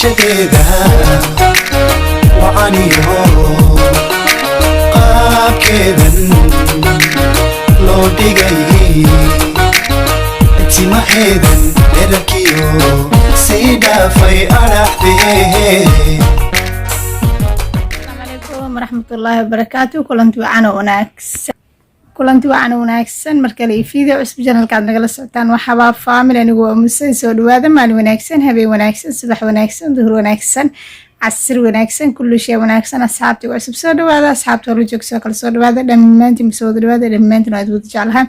شديدة وعنيه قاب كذا لو دقي اتما حيدا إركيو سيدا في أرحبه. السلام عليكم ورحمة الله وبركاته. kulanti wacan wanaagsan markale video cusub channelkaad nagala socotaan waxaa faamil anigu musay soo dhawaada maalin wanaagsan habeen wanaagsan subax wanaagsan duhur wanaagsan casir wanaagsan kullu shay wanaagsan asxaabtii cusub soo dhawaada asxaabta hore joogso kala soo dhawaada dhammaantiin soo dhawaada dhammaantiin aad wada jeclahay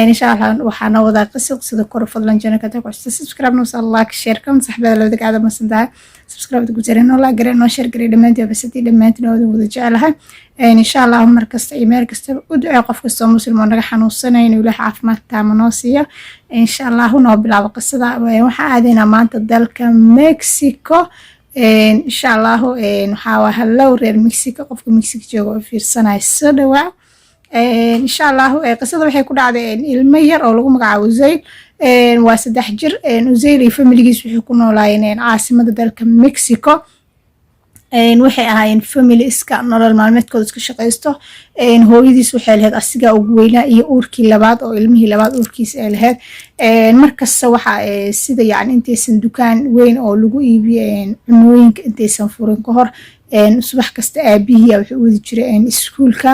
insha Allah waxaana wada qisada kor fadlan channelka ta ku subscribe no like share comment saxbada la wada qaada masantaa subscribe ku jireen oo la gareen oo share gareey dhammaantiin basati dhammaantiin aad wada jeclahay insha Allah markasta email kasta u ducee qof kasta oo muslim oo naga xanuunsanay inuu Ilaahay caafimaad taam noo siiyo insha Allah noo bilaabo qisada waxa aadayna maanta dalka Mexico insha Allah waxa hello reer Mexico qofka Mexico joogo oo fiirsanay soo dhawaa insha Allah qisada waxay ku dhacday ilmo yar oo lagu magacaabo Zayl waa 3 jir Zayl iyo familigiisu waxay ku noolaayeen caasimada dalka Mexico waxay ahaayeen family iska nolol maalmeedkooda iska shaqeysto hooyadiis waxay lahayd asiga ugu weynaa iyo uurkii labaad oo ilmihii labaad uurkiisa ay lahayd markasta waxa sida yani intaysan dukaan weyn oo lagu iibiyo cunooyinka intaysan furin ka hor subax kasta aabihiya wuxuu wadi jiray iskuulka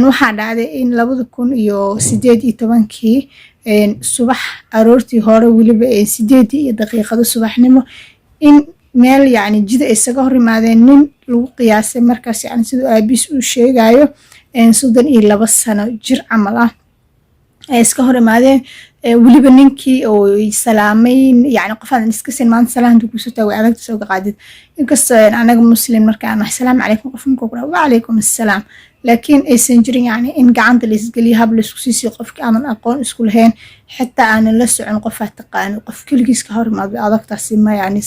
waxaa dhacday in 2018 subax aroortii hore waliba 8 daqiiqado subaxnimo in meel yani jida isaga hor imaadeen nin lagu qiyaasay markaas yani sidoo aabiis uu sheegayo 32 sano jir camal ah ay iska hor imaadeen waliba ninkii oo salaamay yani qofaan iska sin maanta salaanta ku soo taagay adag soo qaadid inkastoo anaga muslim markaan assalaamu calaykum qofka ku qora wa calaykum assalaam laakiin aysan jirin yani in gacanta la isgaliyo hab la isku siisiyo qofka aan aqoon isku lahayn xitaa aan la socon qof taqaan qof kaligiis ka hor imaado adagtaasi ma yani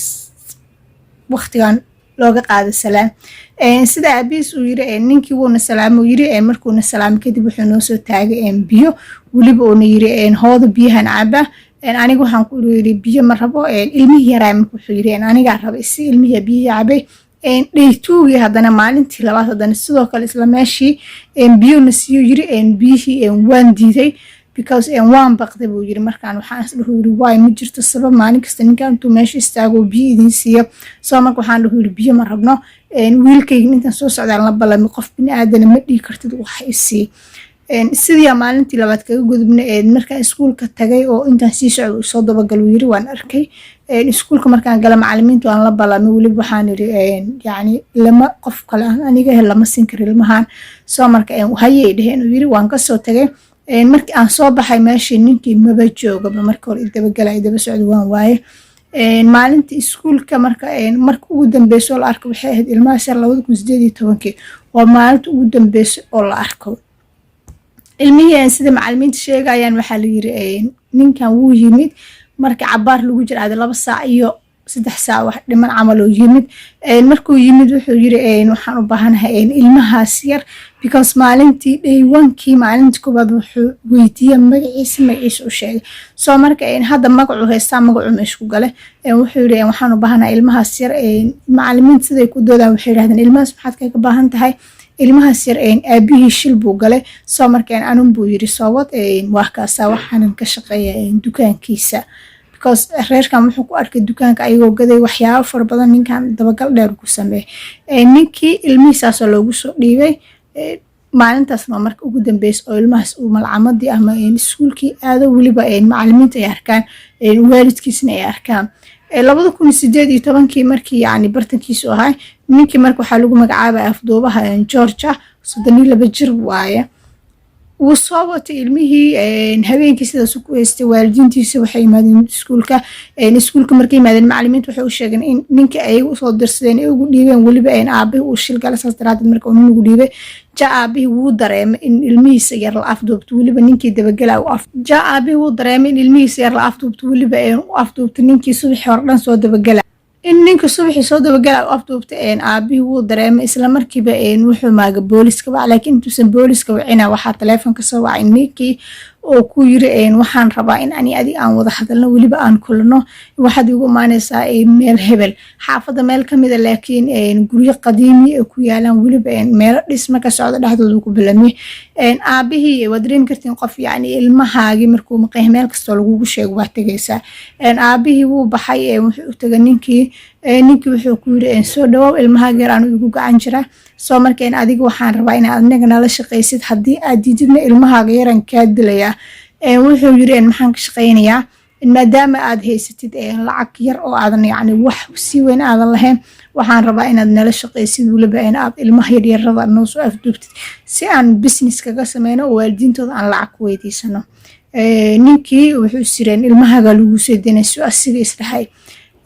waqtigan looga qaado salaam sida aabiis uu yiri ninkii wuuna salaamo yiri markuuna salaam kadib wuxuu noo soo taagay biyo waliba uu yiri hoodo biyahan caba aniga waxaan ku yiri biyo ma rabo ilmihi yaraa wuxuu yiri aniga rabo si ilmihi biyo cabay dhaytuugi hadana maalintii labaad hadana sidoo kale isla meeshii biyo nasiyo yiri biyihii waan diiday because waan baqday buu yiri markaan waxaan isdhaho yiri way ma jirto sabab maalin kasta ninkan intuu meesha istaago biyo idin siiyo soo marka waxaan dhaho yiri biyo ma rabno wiilkayga intaan soo socdaan la balami qof bini aadan ma dhigi kartid wax isii sidii maalintii labaad kaga gudubnay markaan iskuulka tagay oo intaan sii socdo soo dabagal yiri waan arkay iskuulka markaan gala macallimiintu aan la balami waliba waxaan yiri yani lama qof kale aniga lama siin karo ilmahan soo marka hayay dhaheen yiri waan ka soo tagay markii aan soo baxay meeshii ninkii maba joogaba markii hore daba socdo waan waaye maalintii iskuulka marka ugu dambeysay la arko waxay ahayd ilmaha sar 2018 waa maalintii ugu dambeysay oo la arko ilmihii sida macallimiinta sheegayaan waxaa la yiri ninkan wuu yimid markii cabaar lagu jiray 2 saac iyo 3 saac wax dhiman camal oo yimid markuu yimid wuxuu yiri waxaan u baahanahay ilmahaas yar because maalintii day 1kii maalintii koobaad wuxuu weydiiyay magaciisa u sheegay soo marka hadda magacu heestaa magacu meesha ku gale wuxuu yiri waxaan u baahanahay ilmahaas yar macallimiinta siday ku doodaan waxay yiraahdeen ilmahaas maxaad kaga baahan tahay ilmahaas yar aabihii shil buu galay soo marka anun buu yiri soo wad wax kaasa waxaan ka shaqeeyaa dukaankiisa because reerkan wuxuu ku arkay dukaanka ayagoo gaday waxyaabo far badan ninkan dabagal dheer ku sameeyay ninkii ilmihiisaas loogu soo dhiibay maalintaas marka ugu dambeysay oo ilmahaas uu malcamadii ama iskuulkii aado waliba macallimiinta ay arkaan waalidkiisna ay arkaan 2018 markii yani bartankiisu ahaa ninkii marka waxa lagu magacaabay afduubaha Georgia 32 jir waaye wuu soo watay ilmihii habeenkii sidaas ku haystay waalidiintiisa waxay yimaadeen iskuulka markay yimaadeen macallimiintu waxay u sheegeen in ninka ay u soo dirsadeen ay ugu dhiibeen waliba aabahi uu shil galay saas daraaddeed marka uu ugu dhiibay aabahi wuu dareemay in ilmihiisa yar la afduubto waliba ninkii dabagala aabahi wuu dareemay in ilmihiisa yar la afduubto waliba afduubto ninkii subaxii hore dhan soo dabagala in ninka subaxii soo dabagala afduubta aabihi wuu dareemay isla markiiba wuxuu maaga booliska waa laakiin intuusan booliska wacina waxaa telefoonka soo wacay ninkii oo ku yiri waxaan rabaa in ani adiga aan wada hadalno weliba aan kulano waxaad igu imaanaysaa meel hebel xaafadda meel ka mida laakiin guryo qadiimi ee ku yaalaan weliba meelo dhisma ka socda dhexdooda ku bilamay aabihii waad dareemi kartiin qof yacni ilmahaagii markuu maqan meel kastoo lagugu sheego waa tegaysaa aabihii wuu baxay wuxuu u tagay ninkii wuxuu ku yiri soo dhawow ilmahaaga yar aanu igu gacan jira soo markeen adiga waxaan rabaa inaad anaga nala shaqaysid haddii aad diididna ilmahaaga yaran kaa dilayaa wuxuu yiri maxaan ka shaqaynayaa maadaama aad haysatid lacag yar oo aadan yacni wax si weyn aadan lahayn waxaan rabaa inaad nala shaqaysid weliba aad ilmaha yaryarada noo soo afduubtid si aan business kaga sameyno oo waalidiintooda aan lacag ku weydiisano ninkii wuxuu sireen ilmahaaga lagu soo denayso asiga isdhahay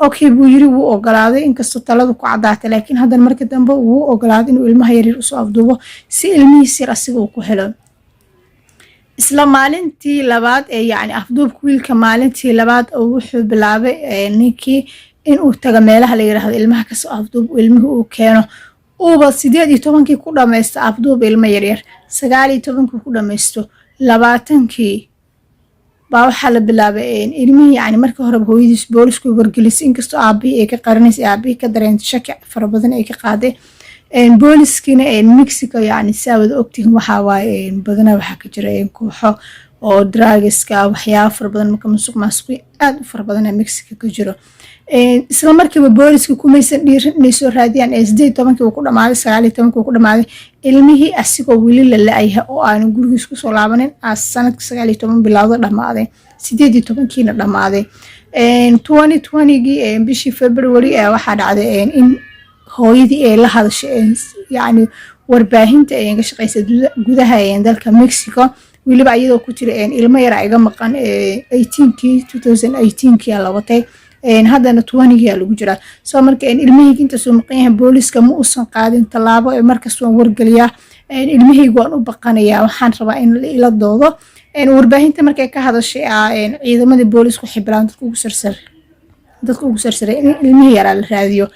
okay buu yiri wuu ogolaaday inkastoo taladu ku cadaatay laakiin haddana markii dambe wuu ogolaaday inuu ilmaha yaryar usoo afduubo si ilmihiis yar asiga uu ku helo isla maalintii labaad yacni afduubka wiilka maalintii labaad oo wuxuu bilaabay ninkii inuu tago meelaha la yiraahdo ilmaha kasoo afduub ilmihii uu keeno uuba 18 ku dhamaysto afduub ilmo yaryar 19 ku dhamaysto 20 baa waxaa la bilaabay ilmihii yacni markii hore hooyadiis boolisku wargelisay inkastoo aabihii ay ka qarinaysay aabihii ka dareentay shaki fara badan ay ka qaaday booliskina Mexico yacni saawada ogtihiin waxaa waaye badanaa waxaa ka jira kooxo oo drugska waxyaabo fara badan marka musuqmaasuqi aad u fara badan Mexico ka jiro isla markiiba booliska kumaysan dhiirin inay soo raadiyaan 18 uu ku dhamaaday 19 uu ku dhamaaday ilmihii asigoo weli la la'yahay oo aan gurigiis ku soo laabanin sanadka 19 bilowda dhamaaday 18kiina dhamaaday 2020gii bishii February waxaa dhacday in hooyadii ay la hadashay yacni warbaahinta ay ka shaqaysay gudaha dalka Mexico weliba iyadoo ku jira ilmo yar iga maqan 2018kii la watay haddana 20gii lagu jira soo marka ilmahayga inta soo maqan yahay booliska ma uusan qaadin talaabo ee markaas waan wargaliyaa ilmahayga waan u baqanayaa waxaan rabaa in la doodo warbaahinta markay ka hadashay ciidamadii boolisku xiblaan dadku ugu sarsaray in ilmihii yaraa la raadiyo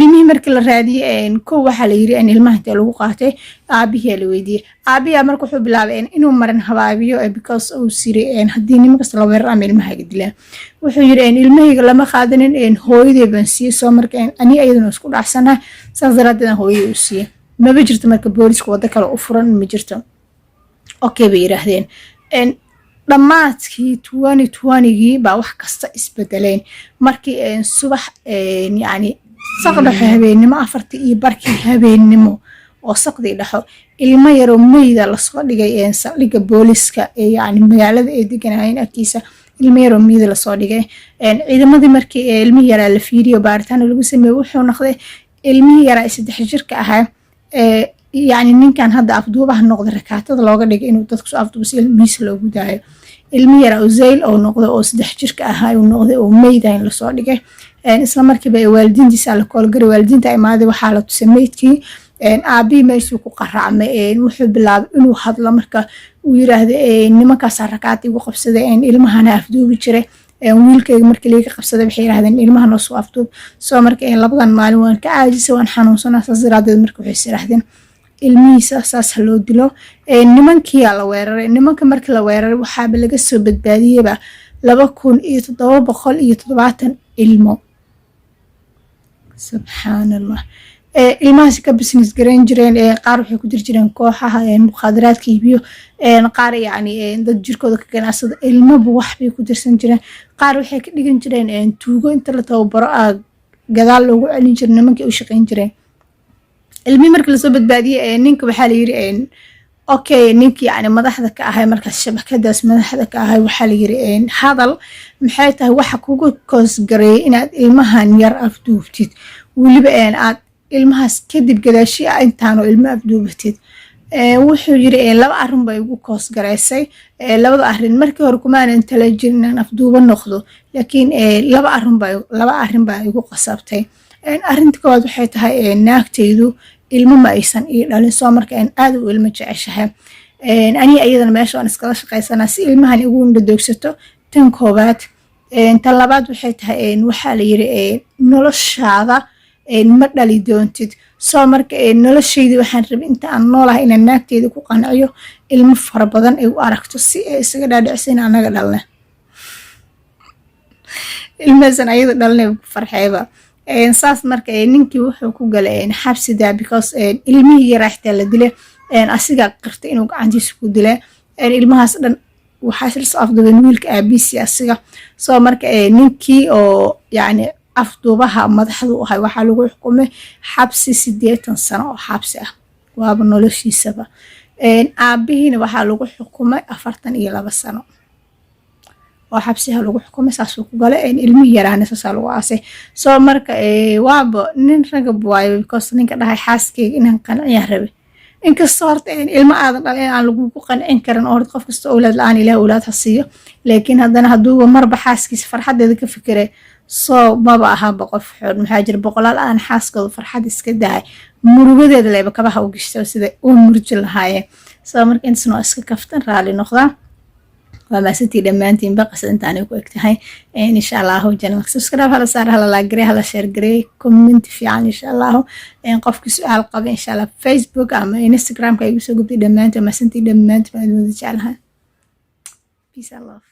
ilmihii markii la raadiyay koow waxaa la yiri ilmaha inta lagu qaatay aabihii la weydiiyay aabiyaa markuu wuxuu bilaabay inuu marin habaabiyo because uu siray haddii nimankaas la weerar ama ilmahayga dilaan wuxuu yiri ilmahayga lama qaadanin hooyaday baan siiyay soo marka ani ayadana isku dhacsanahay saas daraadeed hooyaday u siiyay ma jirto marka booliska wada kale u furan ma jirto okay bay yiraahdeen dhammaadkii 2020gii baa wax kasta isbedeleen markii subax yacni saqda habeenimo 4:00 habeenimo oo saqdi dhaxo ilmo yar oo meeyda la soo dhigay saldhigga booliska yacni magaalada ay deganayeen agtiisa ilmo yar oo meeyda la soo dhigay ciidamadii markii ilmo yar la fiiriyo baaritaan lagu sameeyay wuxuu noqday ilmo yar 3 jirka ahaa yacni ninkan hadda afduubaha noqday rakaatada looga dhigay inuu dadku soo afduubo si ilmihiisa loogu daayo ilmo yar oo zayl oo noqday oo 3 jirka ahaa uu noqday oo meeyda in la soo dhigay isla markiiba waalidiintiisa la koolgaray waalidiinta imaaday waxaa la tusay meydkii aabihii meeshuu ku qaracmay wuxuu bilaabay inuu hadlo marka uu yiraahdo nimankaas rakaat igu qabsaday ilmahana afduubi jiray wiilkayga markii laga qabsaday waxay yiraahdeen ilmahana soo afduub soo marka labadan maalin waan ka caajisay waan xanuunsanaa saas daraadeed marka waxay yiraahdeen ilmihiisa saas loo dilo nimankii la weeraray nimanka markii la weeraray waxaaba laga soo badbaadiyayba 2770 ilmo subhanallah ilmahaas ka business garan jireen qaar waxay ku jireen kooxaha muqaadaraadka iibiyo qaar yacni dad jirkooda ka ganacsada ilmaba wax bay ku dirsan jireen qaar waxay ka dhigan jireen tuugo inta la tababaro gadaal loogu celin jiray nimankii u shaqayn jireen ilmihii markii lasoo badbaadiyay ninka waxaa la yiri okay ninkii yacni madaxda ka ahay markaas shabakadaas madaxda ka ahay waxaa la yiri hadal maxay tahay waxa kugu koosgareeyay inaad ilmahan yar afduubtid weliba aad ilmahaas kadib gadaashi intaanoo ilmo afduubatid wuxuu yiri laba arrin bay ugu koosgareysay labada arrin markii hore kumaanan tala jirin inaan afduuba noqdo laakiin laba arrin baa igu qasabtay arrinta koowaad waxay tahay naagtaydu ilmo ma aysan ii dhalin soo marka aad u ilmo jeceshahay ani ayadana meesha aan iskala shaqaysanaa si ilmahan igu indhadoogsato tan koowaad tan labaad waxay tahay waxaa la yiri noloshaada ma dhali doontid soo marka noloshayda waxaan rabay inta aan noolahay inaan naagteeda ku qanciyo ilmo fara badan ay u aragto si ay isaga dhaadhicisa in anaga dhalna ilmahaasan ayada dhalnay ku farxeeba saas marka ninkii wuxuu ku galay xabsida because ilmihii yaraa xitaa la dilay asigaa qirtay inuu gacantiisa ku dilay ilmahaas dhan waxaa shil soo afduubeen wiilka aabiisi asiga soo marka ninkii oo yacni afduubaha madaxdu ahay waxaa lagu xukumay xabsi 80 sano oo xabsi ah waaba noloshiisaba aabihiina waxaa lagu xukumay 42 sano oo xabsiha lagu xukumay saasuu ku galay ilmihii yaraana saasaa lagu aasay soo marka waaba nin ragab waayo because ninka dhahay xaaskeyga inaan qanciyaa rabay inkastoo horta ilmo aadan dhalin aan lagugu qancin karin oo horta qof kasta owlaad la-aan ilaah owlaad ha siiyo laakiin haddana hadduuba marba xaaskiisa farxadeeda ka fikire soo maba ahaaba qof xood maxaa jira boqolaal aan xaaskooda farxad iska dahay murugadeeda leba kabaha u gishta sida uu murji lahaayeen soo marka intaasna waa iska kaftan raali noqdaa waa maasantii dhammaantiin baqas intaanay ku egtahay insha allahu janal subscribe hala saar hala laagare hala share garey comment fiican insha allahu qofkii su-aal qaba insha allah Facebook ama Instagram ka igu soo gudbay dhammaantiin maasantii dhammaantiin waan wada jeclahay peace and love